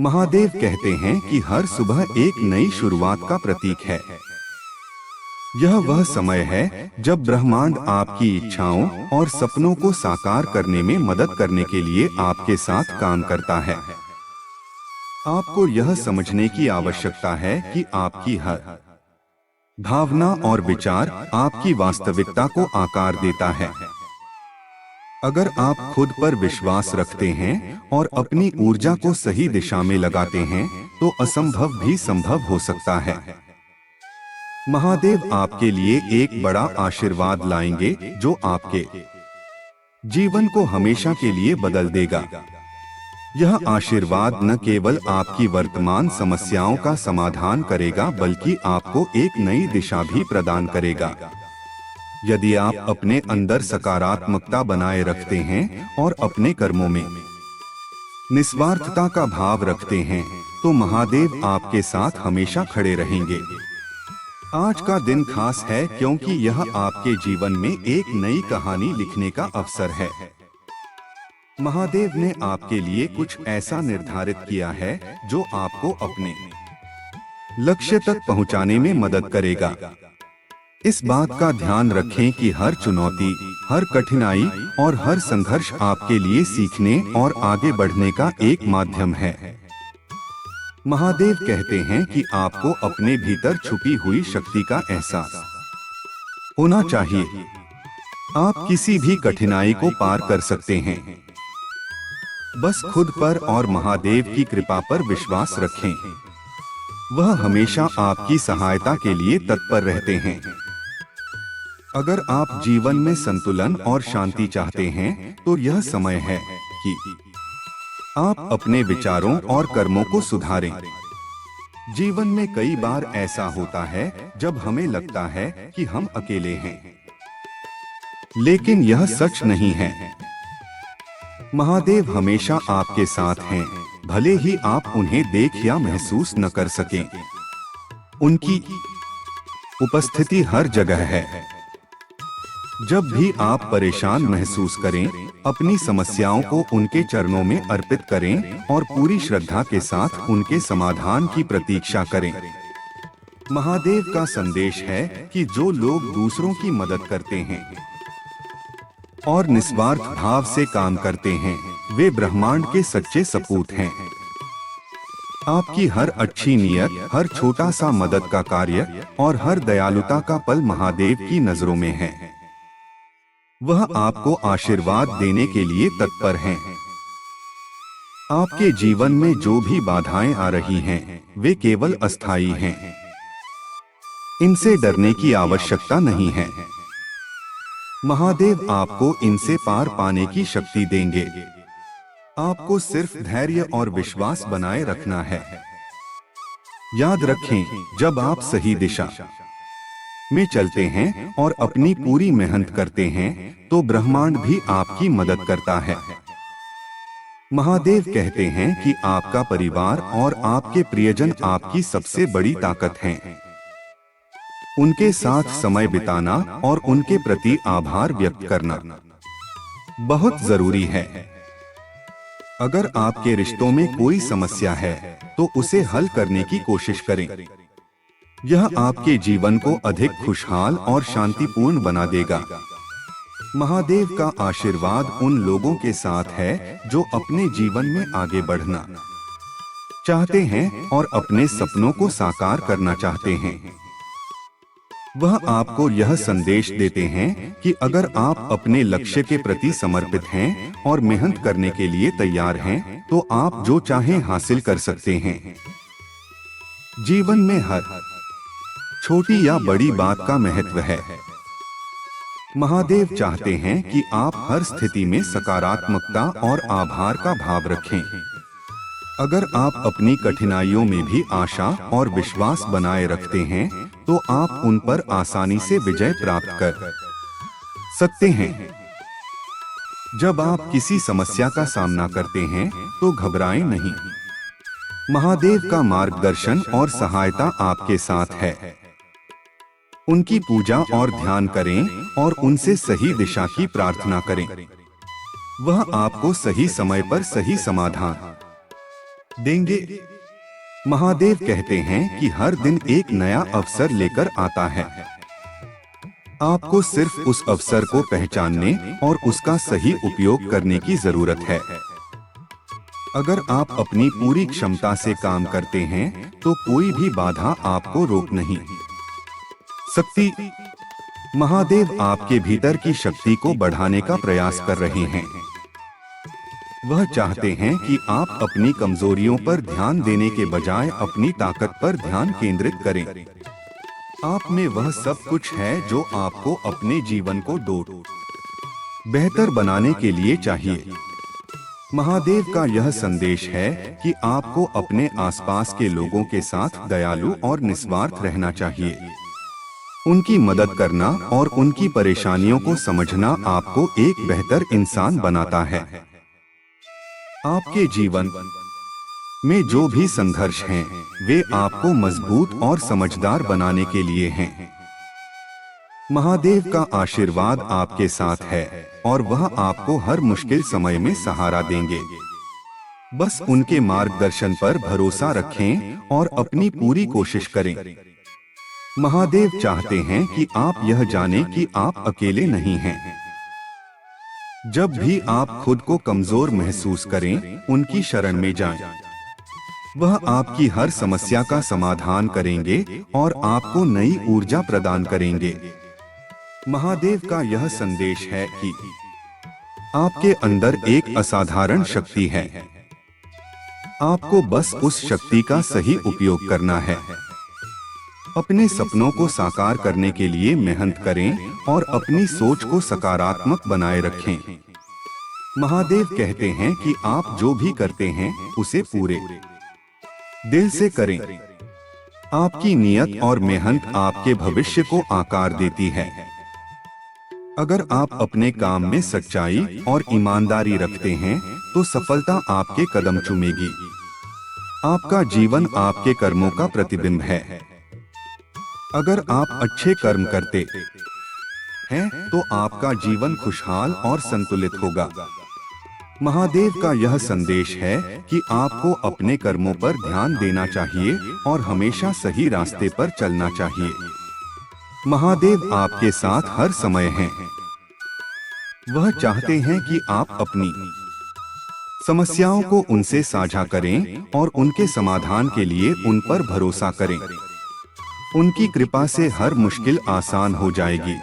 महादेव कहते हैं कि हर सुबह एक नई शुरुआत का प्रतीक है। यह वह समय है जब ब्रह्मांड आपकी इच्छाओं और सपनों को साकार करने में मदद करने के लिए आपके साथ काम करता है। आपको यह समझने की आवश्यकता है कि आपकी हर भावना और विचार आपकी वास्तविकता को आकार देता है। अगर आप खुद पर विश्वास रखते हैं और अपनी ऊर्जा को सही दिशा में लगाते हैं, तो असंभव भी संभव हो सकता है। महादेव आपके लिए एक बड़ा आशीर्वाद लाएंगे जो आपके जीवन को हमेशा के लिए बदल देगा। यह आशीर्वाद न केवल आपकी वर्तमान समस्याओं का समाधान करेगा, बल्कि आपको एक नई दिशा भी प्रदान करेगा। यदि आप अपने अंदर सकारात्मकता बनाए रखते हैं और अपने कर्मों में निस्वार्थता का भाव रखते हैं, तो महादेव आपके साथ हमेशा खड़े रहेंगे। आज का दिन खास है क्योंकि यह आपके जीवन में एक नई कहानी लिखने का अवसर है। महादेव ने आपके लिए कुछ ऐसा निर्धारित किया है जो आपको अपने लक्ष्य तक पहुंचाने में मदद करेगा। इस बात का ध्यान रखें कि हर चुनौती, हर कठिनाई और हर संघर्ष आपके लिए सीखने और आगे बढ़ने का एक माध्यम है। महादेव कहते हैं कि आपको अपने भीतर छुपी हुई शक्ति का एहसास होना चाहिए। आप किसी भी कठिनाई को पार कर सकते हैं। बस खुद पर और महादेव की कृपा पर विश्वास रखें। वह हमेशा आपकी सहायता के लिए तत्पर रहते हैं। अगर आप जीवन में संतुलन और शांति चाहते हैं, तो यह समय है कि आप अपने विचारों और कर्मों को सुधारें। जीवन में कई बार ऐसा होता है जब हमें लगता है कि हम अकेले हैं, लेकिन यह सच नहीं है। महादेव हमेशा आपके साथ हैं, भले ही आप उन्हें देख या महसूस न कर सकें। उनकी उपस्थिति हर जगह है। जब भी आप परेशान महसूस करें, अपनी समस्याओं को उनके चरणों में अर्पित करें और पूरी श्रद्धा के साथ उनके समाधान की प्रतीक्षा करें। महादेव का संदेश है कि जो लोग दूसरों की मदद करते हैं और निस्वार्थ भाव से काम करते हैं, वे ब्रह्मांड के सच्चे सपूत हैं। आपकी हर अच्छी नियत, हर छोटा सा मदद का कार्य और हर दयालुता का पल महादेव की नजरों में है। वह आपको आशीर्वाद देने के लिए तत्पर हैं। आपके जीवन में जो भी बाधाएं आ रही हैं, वे केवल अस्थायी हैं। इनसे डरने की आवश्यकता नहीं है। महादेव आपको इनसे पार पाने की शक्ति देंगे। आपको सिर्फ धैर्य और विश्वास बनाए रखना है। याद रखें, जब आप सही दिशा में चलते हैं और अपनी पूरी मेहनत करते हैं, तो ब्रह्मांड भी आपकी मदद करता है। महादेव कहते हैं कि आपका परिवार और आपके प्रियजन आपकी सबसे बड़ी ताकत हैं। उनके साथ समय बिताना और उनके प्रति आभार व्यक्त करना बहुत जरूरी है। अगर आपके रिश्तों में कोई समस्या है, तो उसे हल करने की कोशिश करें। यह आपके जीवन को अधिक खुशहाल और शांतिपूर्ण बना देगा। महादेव का आशीर्वाद उन लोगों के साथ है जो अपने जीवन में आगे बढ़ना चाहते हैं और अपने सपनों को साकार करना चाहते हैं। वह आपको यह संदेश देते हैं कि अगर आप अपने लक्ष्य के प्रति समर्पित हैं और मेहनत करने के लिए तैयार हैं, तो आप जो चाहें हासिल कर सकते हैं। जीवन में हर छोटी या बड़ी बात का महत्व है। महादेव चाहते हैं कि आप हर स्थिति में सकारात्मकता और आभार का भाव रखें। अगर आप अपनी कठिनाइयों में भी आशा और विश्वास बनाए रखते हैं, तो आप उन पर आसानी से विजय प्राप्त कर सकते हैं। जब आप किसी समस्या का सामना करते हैं, तो घबराएं नहीं। महादेव का मार्गदर्शन और सहायता आपके साथ है। उनकी पूजा और ध्यान करें और उनसे सही दिशा की प्रार्थना करें। वह आपको सही समय पर सही समाधान देंगे। महादेव कहते हैं कि हर दिन एक नया अवसर लेकर आता है। आपको सिर्फ उस अवसर को पहचानने और उसका सही उपयोग करने की जरूरत है। अगर आप अपनी पूरी क्षमता से काम करते हैं तो कोई भी बाधा आपको रोक नहीं सकती। महादेव आपके भीतर की शक्ति को बढ़ाने का प्रयास कर रहे हैं। वह चाहते हैं कि आप अपनी कमजोरियों पर ध्यान देने के बजाय अपनी ताकत पर ध्यान केंद्रित करें। आप में वह सब कुछ है जो आपको अपने जीवन को बेहतर बनाने के लिए चाहिए। महादेव का यह संदेश है कि आपको अपने आसपास के लोगों के साथ दयालु और निस्वार्थ रहना चाहिए। उनकी मदद करना और उनकी परेशानियों को समझना आपको एक बेहतर इंसान बनाता है। आपके जीवन में जो भी संघर्ष हैं, वे आपको मजबूत और समझदार बनाने के लिए हैं। महादेव का आशीर्वाद आपके साथ है और वह आपको हर मुश्किल समय में सहारा देंगे। बस उनके मार्गदर्शन पर भरोसा रखें और अपनी पूरी कोशिश करें। महादेव चाहते हैं कि आप यह जानें कि आप अकेले नहीं हैं। जब भी आप खुद को कमजोर महसूस करें, उनकी शरण में जाएं। वह आपकी हर समस्या का समाधान करेंगे और आपको नई ऊर्जा प्रदान करेंगे। महादेव का यह संदेश है कि आपके अंदर एक असाधारण शक्ति है। आपको बस उस शक्ति का सही उपयोग करना है। अपने सपनों को साकार करने के लिए मेहनत करें और अपनी सोच को सकारात्मक बनाए रखें। महादेव कहते हैं कि आप जो भी करते हैं उसे पूरे दिल से करें। आपकी नियत और मेहनत आपके भविष्य को आकार देती है। अगर आप अपने काम में सच्चाई और ईमानदारी रखते हैं तो सफलता आपके कदम चूमेगी। आपका जीवन आपके कर्मों का प्रतिबिंब है। अगर आप अच्छे कर्म करते हैं तो आपका जीवन खुशहाल और संतुलित होगा। महादेव का यह संदेश है कि आपको अपने कर्मों पर ध्यान देना चाहिए और हमेशा सही रास्ते पर चलना चाहिए। महादेव आपके साथ हर समय हैं। वह चाहते हैं कि आप अपनी समस्याओं को उनसे साझा करें और उनके समाधान के लिए उन पर भरोसा करें। उनकी कृपा से हर मुश्किल आसान हो जाएगी।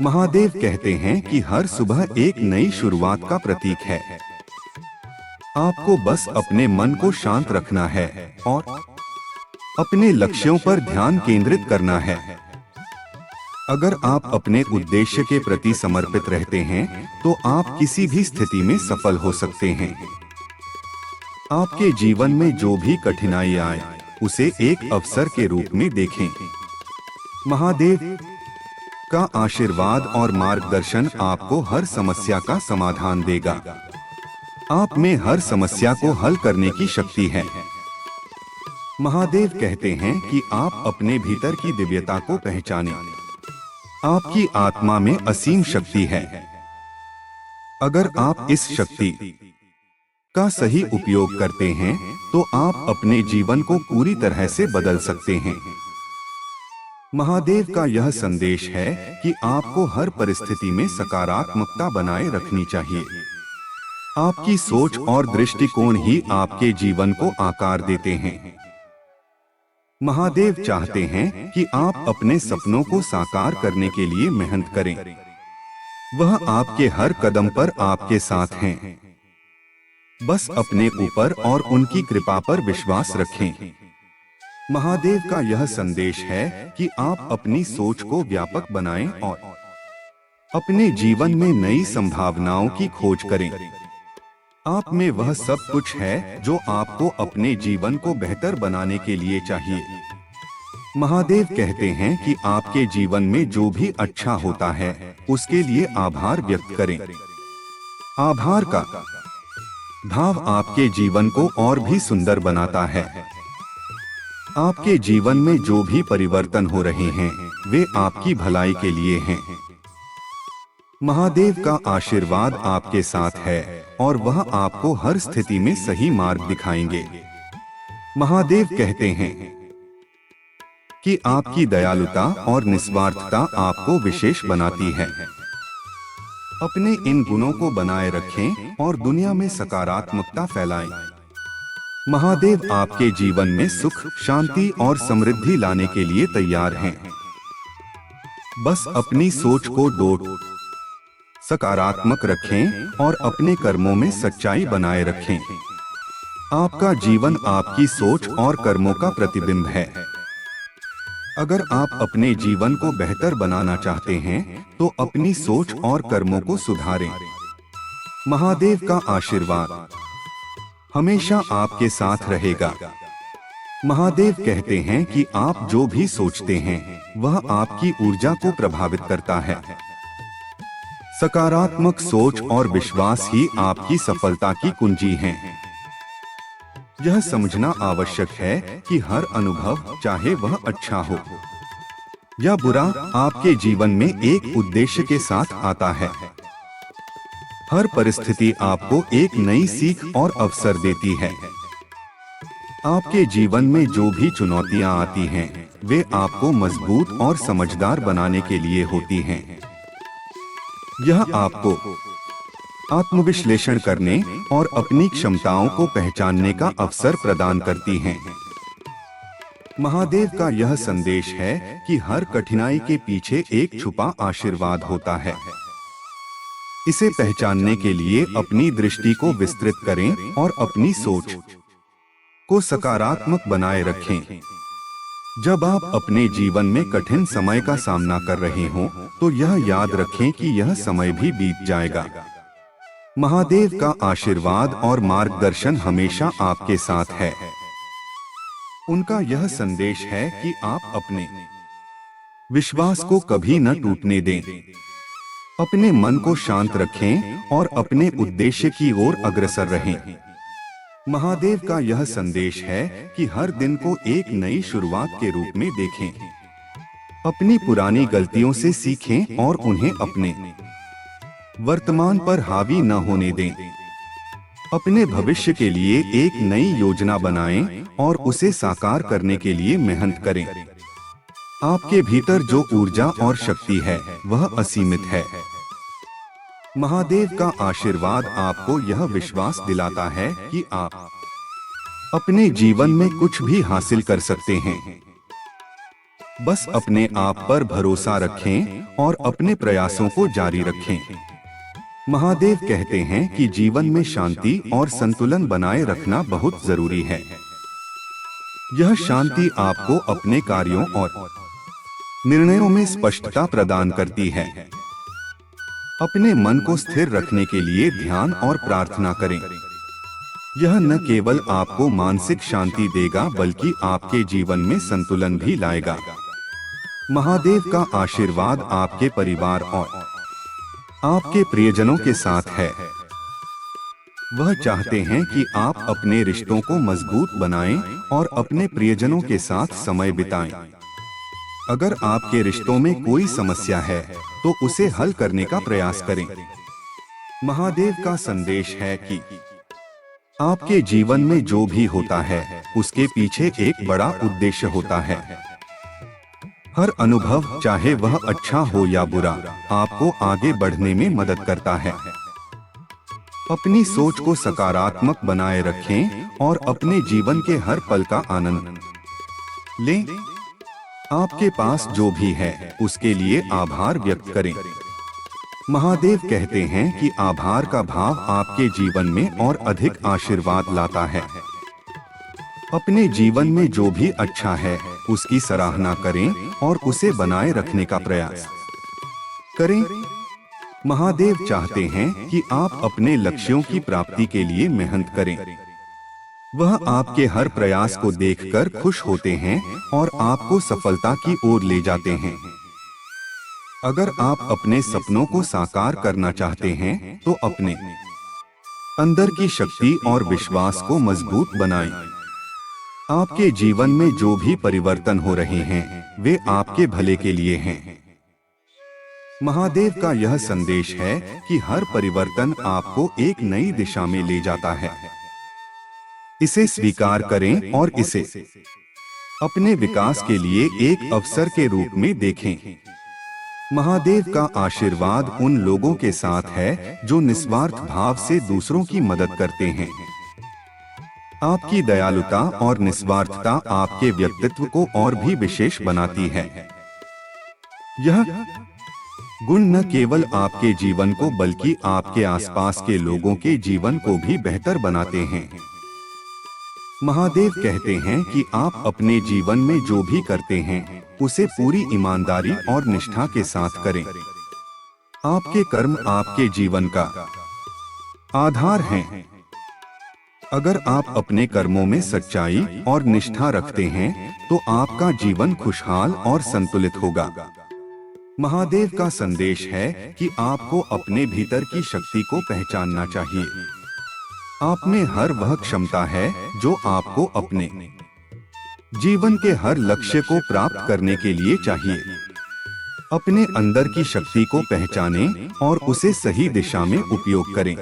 महादेव कहते हैं कि हर सुबह एक नई शुरुआत का प्रतीक है। आपको बस अपने मन को शांत रखना है और अपने लक्ष्यों पर ध्यान केंद्रित करना है। अगर आप अपने उद्देश्य के प्रति समर्पित रहते हैं तो आप किसी भी स्थिति में सफल हो सकते हैं। आपके जीवन में जो भी कठिनाई आए उसे एक अवसर के रूप में देखें। महादेव का आशीर्वाद और मार्गदर्शन आपको हर समस्या का समाधान देगा। आप में हर समस्या को हल करने की शक्ति है। महादेव कहते हैं कि आप अपने भीतर की दिव्यता को पहचानें। आपकी आत्मा में असीम शक्ति है। अगर आप इस शक्ति का सही उपयोग करते हैं तो आप अपने जीवन को पूरी तरह से बदल सकते हैं। महादेव का यह संदेश है कि आपको हर परिस्थिति में सकारात्मकता बनाए रखनी चाहिए। आपकी सोच और दृष्टिकोण ही आपके जीवन को आकार देते हैं। महादेव चाहते हैं कि आप अपने सपनों को साकार करने के लिए मेहनत करें। वह आपके हर कदम पर आपके साथ हैं। बस अपने ऊपर और उनकी कृपा पर विश्वास रखें। महादेव का यह संदेश है कि आप अपनी सोच को व्यापक बनाएं और अपने जीवन में नई संभावनाओं की खोज करें। आप में वह सब कुछ है जो आपको अपने जीवन को बेहतर बनाने के लिए चाहिए। महादेव कहते हैं कि आपके जीवन में जो भी अच्छा होता है उसके लिए आभार व्यक्त करें। आभार का भाव आपके जीवन को और भी सुंदर बनाता है। आपके जीवन में जो भी परिवर्तन हो रहे हैं वे आपकी भलाई के लिए हैं। महादेव का आशीर्वाद आपके साथ है और वह आपको हर स्थिति में सही मार्ग दिखाएंगे। महादेव कहते हैं कि आपकी दयालुता और निस्वार्थता आपको विशेष बनाती है। अपने इन गुणों को बनाए रखें और दुनिया में सकारात्मकता फैलाएं। महादेव आपके जीवन में सुख, शांति और समृद्धि लाने के लिए तैयार हैं। बस अपनी सोच को सकारात्मक रखें और अपने कर्मों में सच्चाई बनाए रखें। आपका जीवन आपकी सोच और कर्मों का प्रतिबिंब है। अगर आप अपने जीवन को बेहतर बनाना चाहते हैं तो अपनी सोच और कर्मों को सुधारें। महादेव का आशीर्वाद हमेशा आपके साथ रहेगा। महादेव कहते हैं कि आप जो भी सोचते हैं वह आपकी ऊर्जा को प्रभावित करता है। सकारात्मक सोच और विश्वास ही आपकी सफलता की कुंजी हैं। यह समझना आवश्यक है कि हर अनुभव, चाहे वह अच्छा हो या बुरा, आपके जीवन में एक उद्देश्य के साथ आता है। हर परिस्थिति आपको एक नई सीख और अवसर देती है। आपके जीवन में जो भी चुनौतियां आती हैं, वे आपको मजबूत और समझदार बनाने के लिए होती हैं। यह आपको आत्मविश्लेषण करने और अपनी क्षमताओं को पहचानने का अवसर प्रदान करती हैं। महादेव का यह संदेश है कि हर कठिनाई के पीछे एक छुपा आशीर्वाद होता है। इसे पहचानने के लिए अपनी दृष्टि को विस्तृत करें और अपनी सोच को सकारात्मक बनाए रखें। जब आप अपने जीवन में कठिन समय का सामना कर रहे हों, तो यह याद रखें कि यह समय भी बीत जाएगा। महादेव का आशीर्वाद और मार्गदर्शन हमेशा आपके साथ है। उनका यह संदेश है कि आप अपने विश्वास को कभी न टूटने दें। अपने मन को शांत रखें और अपने उद्देश्य की ओर अग्रसर रहें। महादेव का यह संदेश है कि हर दिन को एक नई शुरुआत के रूप में देखें। अपनी पुरानी गलतियों से सीखें और उन्हें अपने वर्तमान पर हावी न होने दें। अपने भविष्य के लिए एक नई योजना बनाएं और उसे साकार करने के लिए मेहनत करें। आपके भीतर जो ऊर्जा और शक्ति है वह असीमित है। महादेव का आशीर्वाद आपको यह विश्वास दिलाता है कि आप अपने जीवन में कुछ भी हासिल कर सकते हैं। बस अपने आप पर भरोसा रखें और अपने प्रयासों को जारी रखें। महादेव कहते हैं कि जीवन में शांति और संतुलन बनाए रखना बहुत जरूरी है। यह शांति आपको अपने कार्यों और निर्णयों में स्पष्टता प्रदान करती है। अपने मन को स्थिर रखने के लिए ध्यान और प्रार्थना करें। यह न केवल आपको मानसिक शांति देगा बल्कि आपके जीवन में संतुलन भी लाएगा। महादेव का आशीर्वाद आपके परिवार और आपके प्रियजनों के साथ है। वह चाहते हैं कि आप अपने रिश्तों को मजबूत बनाएं और अपने प्रियजनों के साथ समय बिताएं। अगर आपके रिश्तों में कोई समस्या है तो उसे हल करने का प्रयास करें। महादेव का संदेश है कि आपके जीवन में जो भी होता है उसके पीछे एक बड़ा उद्देश्य होता है। हर अनुभव, चाहे वह अच्छा हो या बुरा, आपको आगे बढ़ने में मदद करता है। अपनी सोच को सकारात्मक बनाए रखें और अपने जीवन के हर पल का आनंद लें। आपके पास जो भी है उसके लिए आभार व्यक्त करें। महादेव कहते हैं कि आभार का भाव आपके जीवन में और अधिक आशीर्वाद लाता है। अपने जीवन में जो भी अच्छा है उसकी सराहना करें और उसे बनाए रखने का प्रयास करें। महादेव चाहते हैं कि आप अपने लक्ष्यों की प्राप्ति के लिए मेहनत करें। वह आपके हर प्रयास को देखकर खुश होते हैं और आपको सफलता की ओर ले जाते हैं। अगर आप अपने सपनों को साकार करना चाहते हैं तो अपने अंदर की शक्ति और विश्वास को मजबूत बनाएं। आपके जीवन में जो भी परिवर्तन हो रहे हैं वे आपके भले के लिए हैं। महादेव का यह संदेश है कि हर परिवर्तन आपको एक नई दिशा में ले जाता है। इसे स्वीकार करें और इसे अपने विकास के लिए एक अवसर के रूप में देखें। महादेव का आशीर्वाद उन लोगों के साथ है जो निस्वार्थ भाव से दूसरों की मदद करते हैं। आपकी दयालुता और निस्वार्थता आपके व्यक्तित्व को और भी विशेष बनाती है। यह गुण न केवल आपके जीवन को बल्कि आपके आसपास के लोगों के जीवन को भी बेहतर बनाते हैं। महादेव कहते हैं कि आप अपने जीवन में जो भी करते हैं उसे पूरी ईमानदारी और निष्ठा के साथ करें। आपके कर्म आपके जीवन का आधार हैं। अगर आप अपने कर्मों में सच्चाई और निष्ठा रखते हैं तो आपका जीवन खुशहाल और संतुलित होगा। महादेव का संदेश है कि आपको अपने भीतर की शक्ति को पहचानना चाहिए। आप में हर वह क्षमता है जो आपको अपने जीवन के हर लक्ष्य को प्राप्त करने के लिए चाहिए। अपने अंदर की शक्ति को पहचानें और उसे सही दिशा में उपयोग करें।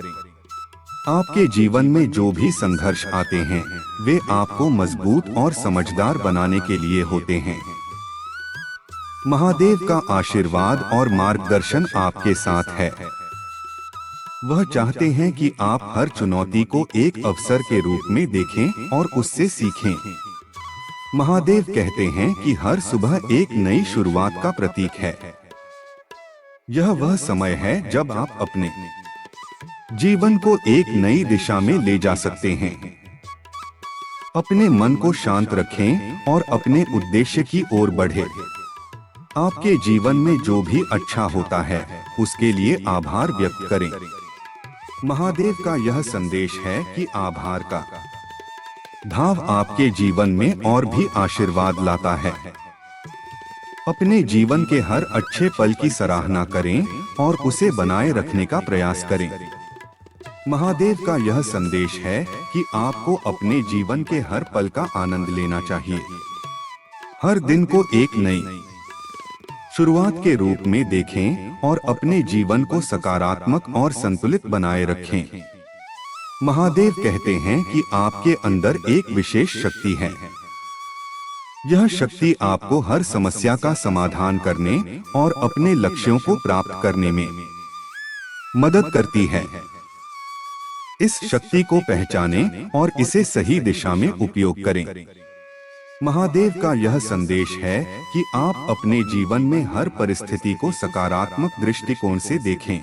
आपके जीवन में जो भी संघर्ष आते हैं वे आपको मजबूत और समझदार बनाने के लिए होते हैं। महादेव का आशीर्वाद और मार्गदर्शन आपके साथ है। वह चाहते हैं कि आप हर चुनौती को एक अवसर के रूप में देखें और उससे सीखें। महादेव कहते हैं कि हर सुबह एक नई शुरुआत का प्रतीक है। यह वह समय है जब आप अपने जीवन को एक नई दिशा में ले जा सकते हैं। अपने मन को शांत रखें और अपने उद्देश्य की ओर बढ़ें। आपके जीवन में जो भी अच्छा होता है उसके लिए आभार व्यक्त करें। महादेव का यह संदेश है कि आभार का भाव आपके जीवन में और भी आशीर्वाद लाता है। अपने जीवन के हर अच्छे पल की सराहना करें और उसे बनाए रखने का प्रयास करें। महादेव का यह संदेश है कि आपको अपने जीवन के हर पल का आनंद लेना चाहिए। हर दिन को एक नई शुरुआत के रूप में देखें और अपने जीवन को सकारात्मक और संतुलित बनाए रखें। महादेव कहते हैं कि आपके अंदर एक विशेष शक्ति है। यह शक्ति आपको हर समस्या का समाधान करने और अपने लक्ष्यों को प्राप्त करने में मदद करती है। इस शक्ति को पहचानें और इसे सही दिशा में उपयोग करें। महादेव का यह संदेश है कि आप अपने जीवन में हर परिस्थिति को सकारात्मक दृष्टिकोण से देखें।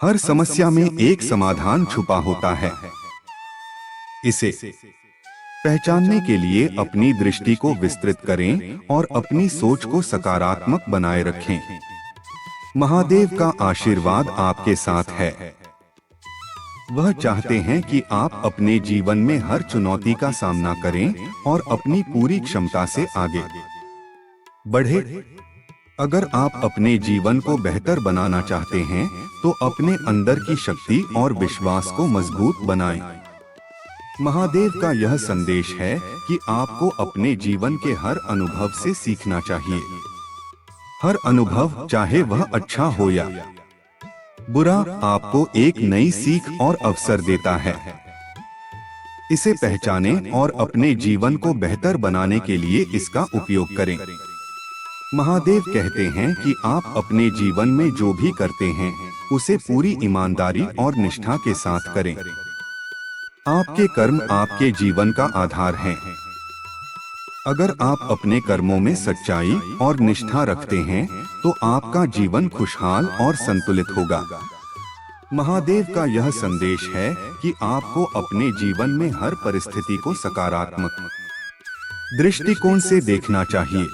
हर समस्या में एक समाधान छुपा होता है। इसे पहचानने के लिए अपनी दृष्टि को विस्तृत करें और अपनी सोच को सकारात्मक बनाए रखें। महादेव का आशीर्वाद आपके साथ है। वह चाहते हैं कि आप अपने जीवन में हर चुनौती का सामना करें और अपनी पूरी क्षमता से आगे बढ़ें। अगर आप अपने जीवन को बेहतर बनाना चाहते हैं तो अपने अंदर की शक्ति और विश्वास को मजबूत बनाएं। महादेव का यह संदेश है कि आपको अपने जीवन के हर अनुभव से सीखना चाहिए। हर अनुभव, चाहे वह अच्छा हो या बुरा, आपको एक नई सीख और अवसर देता है। इसे पहचानें और अपने जीवन को बेहतर बनाने के लिए इसका उपयोग करें। महादेव कहते हैं कि आप अपने जीवन में जो भी करते हैं उसे पूरी ईमानदारी और निष्ठा के साथ करें। आपके कर्म आपके जीवन का आधार हैं। अगर आप अपने कर्मों में सच्चाई और निष्ठा रखते हैं तो आपका जीवन खुशहाल और संतुलित होगा। महादेव का यह संदेश है कि आपको अपने जीवन में हर परिस्थिति को सकारात्मक दृष्टिकोण से देखना चाहिए।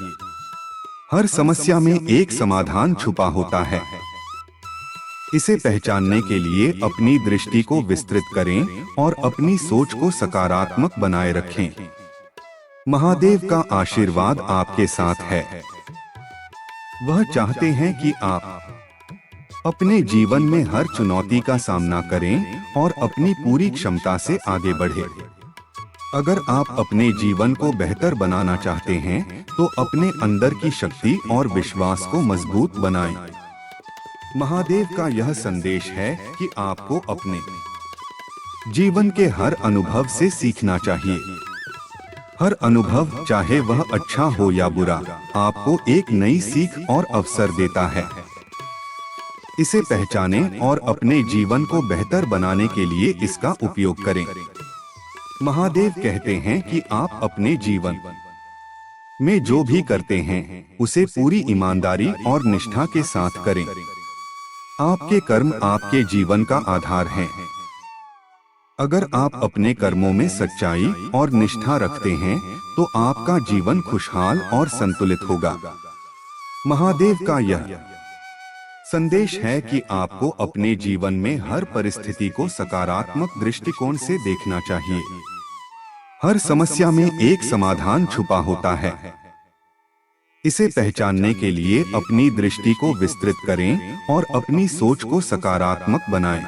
हर समस्या में एक समाधान छुपा होता है। इसे पहचानने के लिए अपनी दृष्टि को विस्तृत करें और अपनी सोच को सकारात्मक बनाए रखें। महादेव का आशीर्वाद आपके साथ है। वह चाहते हैं कि आप अपने जीवन में हर चुनौती का सामना करें और अपनी पूरी क्षमता से आगे बढ़ें। अगर आप अपने जीवन को बेहतर बनाना चाहते हैं तो अपने अंदर की शक्ति और विश्वास को मजबूत बनाएं। महादेव का यह संदेश है कि आपको अपने जीवन के हर अनुभव से सीखना चाहिए। हर अनुभव, चाहे वह अच्छा हो या बुरा, आपको एक नई सीख और अवसर देता है। इसे पहचानें और अपने जीवन को बेहतर बनाने के लिए इसका उपयोग करें। महादेव कहते हैं कि आप अपने जीवन में जो भी करते हैं उसे पूरी ईमानदारी और निष्ठा के साथ करें। आपके कर्म आपके जीवन का आधार हैं। अगर आप अपने कर्मों में सच्चाई और निष्ठा रखते हैं तो आपका जीवन खुशहाल और संतुलित होगा। महादेव का यह संदेश है कि आपको अपने जीवन में हर परिस्थिति को सकारात्मक दृष्टिकोण से देखना चाहिए। हर समस्या में एक समाधान छुपा होता है। इसे पहचानने के लिए अपनी दृष्टि को विस्तृत करें और अपनी सोच को सकारात्मक बनाएं।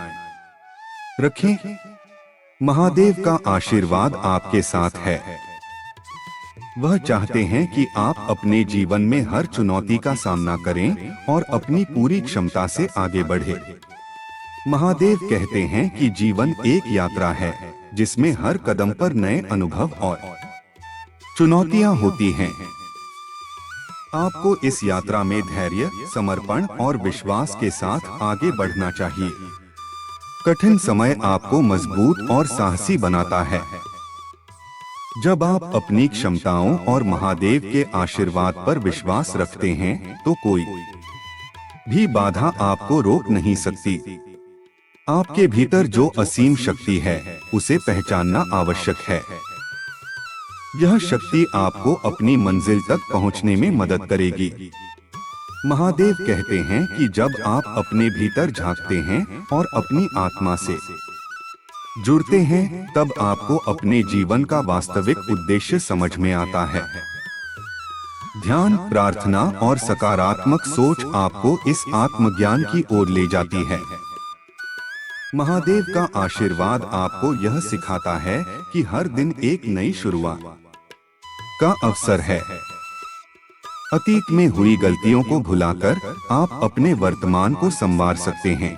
रखें। महादेव का आशीर्वाद आपके साथ है। वह चाहते हैं कि आप अपने जीवन में हर चुनौती का सामना करें और अपनी पूरी क्षमता से आगे बढ़ें। महादेव कहते हैं कि जीवन एक यात्रा है जिसमें हर कदम पर नए अनुभव और चुनौतियां होती हैं। आपको इस यात्रा में धैर्य, समर्पण और विश्वास के साथ आगे बढ़ना चाहिए। कठिन समय आपको मजबूत और साहसी बनाता है। जब आप अपनी क्षमताओं और महादेव के आशीर्वाद पर विश्वास रखते हैं तो कोई भी बाधा आपको रोक नहीं सकती। आपके भीतर जो असीम शक्ति है उसे पहचानना आवश्यक है। यह शक्ति आपको अपनी मंजिल तक पहुंचने में मदद करेगी। महादेव कहते हैं कि जब आप अपने भीतर झांकते हैं और अपनी आत्मा से जुड़ते हैं तब आपको अपने जीवन का वास्तविक उद्देश्य समझ में आता है। ध्यान, प्रार्थना और सकारात्मक सोच आपको इस आत्मज्ञान की ओर ले जाती है। महादेव का आशीर्वाद आपको यह सिखाता है कि हर दिन एक नई शुरुआत का अवसर है। अतीत में हुई गलतियों को भुलाकर आप अपने वर्तमान को संवार सकते हैं।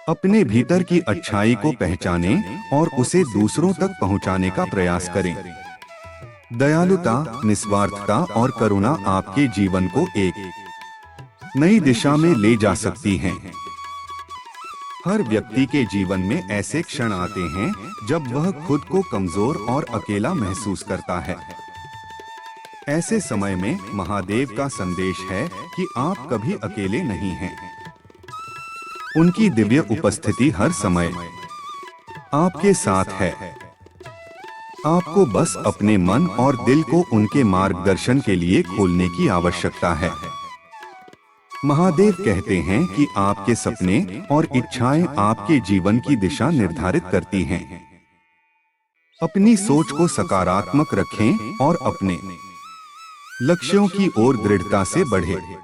अपने भीतर की अच्छाई को पहचानें और उसे दूसरों तक पहुंचाने का प्रयास करें। दयालुता, निस्वार्थता और करुणा आपके जीवन को एक नई दिशा में ले जा सकती हैं। हर व्यक्ति के जीवन में ऐसे क्षण आते हैं जब वह खुद को कमजोर और अकेला महसूस करता है। ऐसे समय में महादेव का संदेश है कि आप कभी अकेले नहीं हैं। उनकी दिव्य उपस्थिति हर समय आपके साथ है। आपको बस अपने मन और दिल को उनके मार्गदर्शन के लिए खोलने की आवश्यकता है। महादेव कहते हैं कि आपके सपने और इच्छाएं आपके जीवन की दिशा निर्धारित करती हैं। अपनी सोच को सकारात्मक रखें और अपने लक्ष्यों की ओर दृढ़ता से बढ़ें।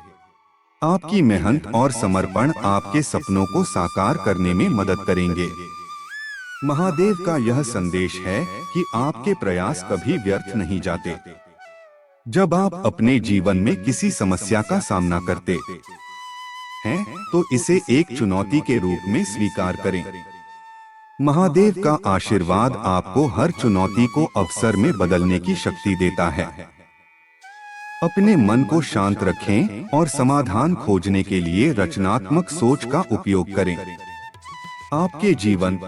आपकी मेहनत और समर्पण आपके सपनों को साकार करने में मदद करेंगे। महादेव का यह संदेश है कि आपके प्रयास कभी व्यर्थ नहीं जाते। जब आप अपने जीवन में किसी समस्या का सामना करते हैं तो इसे एक चुनौती के रूप में स्वीकार करें। महादेव का आशीर्वाद आपको हर चुनौती को अवसर में बदलने की शक्ति देता है। अपने मन को शांत रखें और समाधान खोजने के लिए रचनात्मक सोच का उपयोग करें। आपके जीवन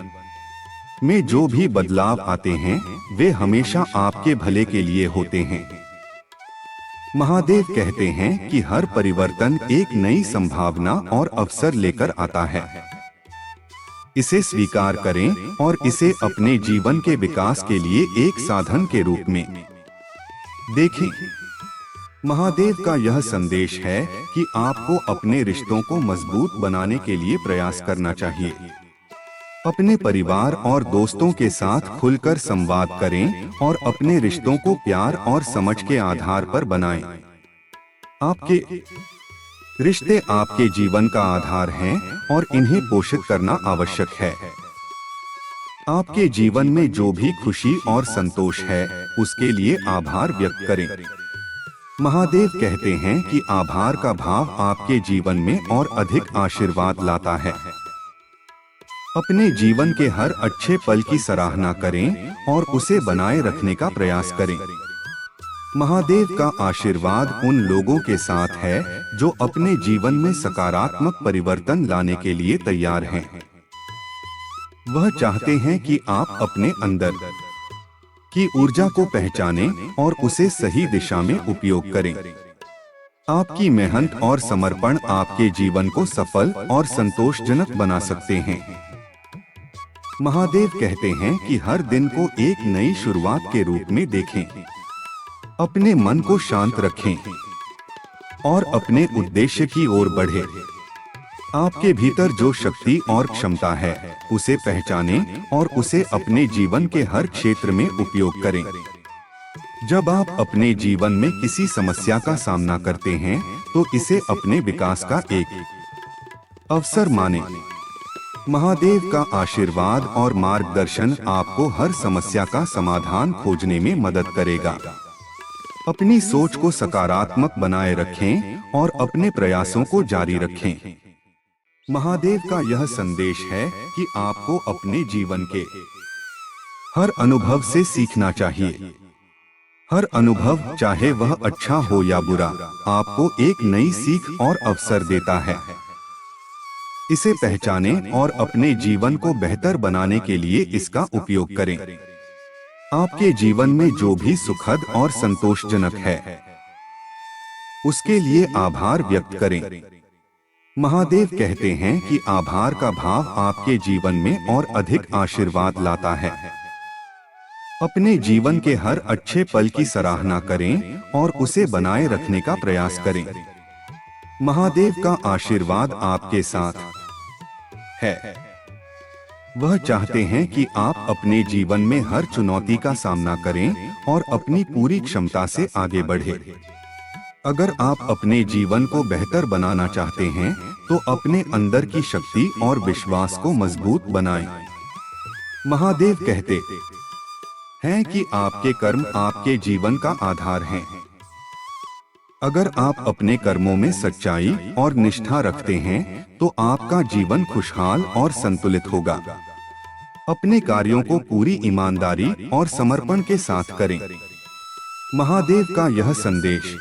में जो भी बदलाव आते हैं वे हमेशा आपके भले के लिए होते हैं। महादेव कहते हैं कि हर परिवर्तन एक नई संभावना और अवसर लेकर आता है। इसे स्वीकार करें और इसे अपने जीवन के विकास के लिए एक साधन के रूप में देखें। महादेव का यह संदेश है कि आपको अपने रिश्तों को मजबूत बनाने के लिए प्रयास करना चाहिए। अपने परिवार और दोस्तों के साथ खुलकर संवाद करें और अपने रिश्तों को प्यार और समझ के आधार पर बनाएं। आपके रिश्ते आपके जीवन का आधार हैं और इन्हें पोषित करना आवश्यक है। आपके जीवन में जो भी खुशी और संतोष है उसके लिए आभार व्यक्त करें। महादेव कहते हैं कि आभार का भाव आपके जीवन में और अधिक आशीर्वाद लाता है। अपने जीवन के हर अच्छे पल की सराहना करें और उसे बनाए रखने का प्रयास करें। महादेव का आशीर्वाद उन लोगों के साथ है जो अपने जीवन में सकारात्मक परिवर्तन लाने के लिए तैयार हैं। वह चाहते हैं कि आप अपने अंदर की ऊर्जा को पहचानें और उसे सही दिशा में उपयोग करें। आपकी मेहनत और समर्पण आपके जीवन को सफल और संतोषजनक बना सकते हैं। महादेव कहते हैं कि हर दिन को एक नई शुरुआत के रूप में देखें। अपने मन को शांत रखें और अपने उद्देश्य की ओर बढ़ें। आपके भीतर जो शक्ति और क्षमता है उसे पहचानें और उसे अपने जीवन के हर क्षेत्र में उपयोग करें। जब आप अपने जीवन में किसी समस्या का सामना करते हैं तो इसे अपने विकास का एक अवसर मानें। महादेव का आशीर्वाद और मार्गदर्शन आपको हर समस्या का समाधान खोजने में मदद करेगा। अपनी सोच को सकारात्मक बनाए रखें और अपने प्रयासों को जारी रखें। महादेव का यह संदेश है कि आपको अपने जीवन के हर अनुभव से सीखना चाहिए। हर अनुभव, चाहे वह अच्छा हो या बुरा, आपको एक नई सीख और अवसर देता है। इसे पहचानें और अपने जीवन को बेहतर बनाने के लिए इसका उपयोग करें। आपके जीवन में जो भी सुखद और संतोषजनक है उसके लिए आभार व्यक्त करें। महादेव कहते हैं कि आभार का भाव आपके जीवन में और अधिक आशीर्वाद लाता है। अपने जीवन के हर अच्छे पल की सराहना करें और उसे बनाए रखने का प्रयास करें। महादेव का आशीर्वाद आपके साथ है। वह चाहते हैं कि आप अपने जीवन में हर चुनौती का सामना करें और अपनी पूरी क्षमता से आगे बढ़ें। अगर आप अपने जीवन को बेहतर बनाना चाहते हैं तो अपने अंदर की शक्ति और विश्वास को मजबूत बनाएं। महादेव कहते हैं कि आपके कर्म आपके जीवन का आधार हैं। अगर आप अपने कर्मों में सच्चाई और निष्ठा रखते हैं तो आपका जीवन खुशहाल और संतुलित होगा। अपने कार्यों को पूरी ईमानदारी और समर्पण के साथ करें। महादेव का यह संदेश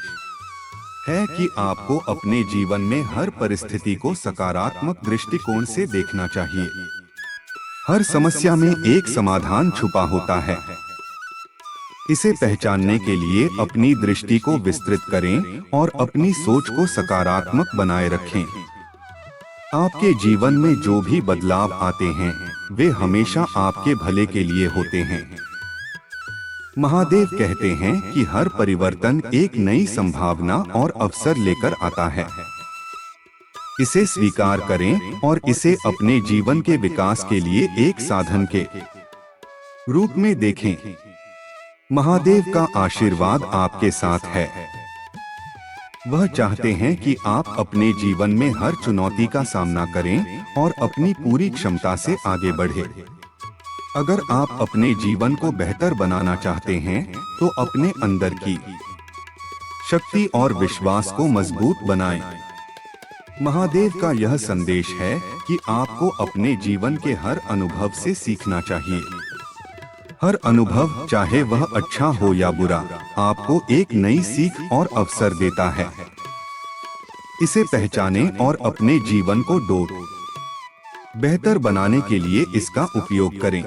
है कि आपको अपने जीवन में हर परिस्थिति को सकारात्मक दृष्टिकोण से देखना चाहिए। हर समस्या में एक समाधान छुपा होता है। इसे पहचानने के लिए अपनी दृष्टि को विस्तृत करें और अपनी सोच को सकारात्मक बनाए रखें। आपके जीवन में जो भी बदलाव आते हैं वे हमेशा आपके भले के लिए होते हैं। महादेव कहते हैं कि हर परिवर्तन एक नई संभावना और अवसर लेकर आता है। इसे स्वीकार करें और इसे अपने जीवन के विकास के लिए एक साधन के रूप में देखें। महादेव का आशीर्वाद आपके साथ है। वह चाहते हैं कि आप अपने जीवन में हर चुनौती का सामना करें और अपनी पूरी क्षमता से आगे बढ़ें। अगर आप अपने जीवन को बेहतर बनाना चाहते हैं तो अपने अंदर की शक्ति और विश्वास को मजबूत बनाएं। महादेव का यह संदेश है कि आपको अपने जीवन के हर अनुभव से सीखना चाहिए। हर अनुभव, चाहे वह अच्छा हो या बुरा, आपको एक नई सीख और अवसर देता है। इसे पहचानें और अपने जीवन को बेहतर बनाने के लिए इसका उपयोग करें।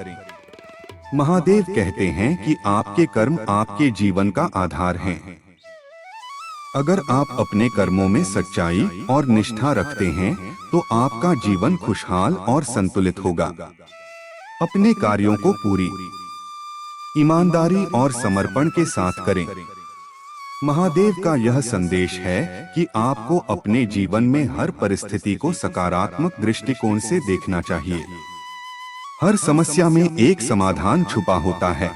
महादेव कहते हैं कि आपके कर्म आपके जीवन का आधार हैं। अगर आप अपने कर्मों में सच्चाई और निष्ठा रखते हैं तो आपका जीवन खुशहाल और संतुलित होगा। अपने कार्यों को पूरी ईमानदारी और समर्पण के साथ करें। महादेव का यह संदेश है कि आपको अपने जीवन में हर परिस्थिति को सकारात्मक दृष्टिकोण से देखना चाहिए। हर समस्या में एक समाधान छुपा होता है।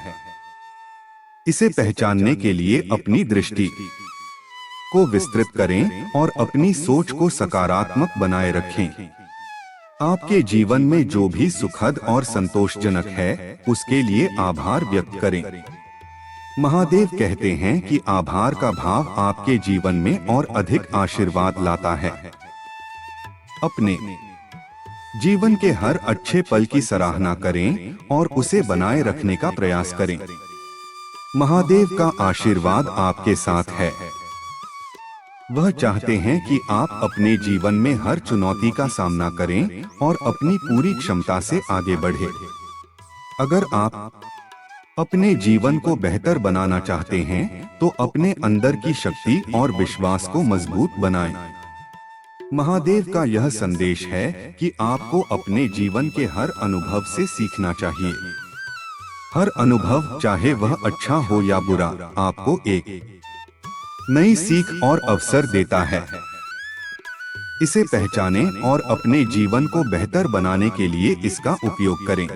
इसे पहचानने के लिए अपनी दृष्टि को विस्तृत करें और अपनी सोच को सकारात्मक बनाए रखें। आपके जीवन में जो भी सुखद और संतोषजनक है उसके लिए आभार व्यक्त करें। महादेव कहते हैं कि आभार का भाव आपके जीवन में और अधिक आशीर्वाद लाता है। अपने जीवन के हर अच्छे पल की सराहना करें और उसे बनाए रखने का प्रयास करें। महादेव का आशीर्वाद आपके साथ है। वह चाहते हैं कि आप अपने जीवन में हर चुनौती का सामना करें और अपनी पूरी क्षमता से आगे बढ़ें। अगर आप अपने जीवन को बेहतर बनाना चाहते हैं, तो अपने अंदर की शक्ति और विश्वास को मजबूत बनाएं। महादेव का यह संदेश है कि आपको अपने जीवन के हर अनुभव से सीखना चाहिए। हर अनुभव, चाहे वह अच्छा हो या बुरा, आपको एक नई सीख और अवसर देता है। इसे पहचानें और अपने जीवन को बेहतर बनाने के लिए इसका उपयोग करें।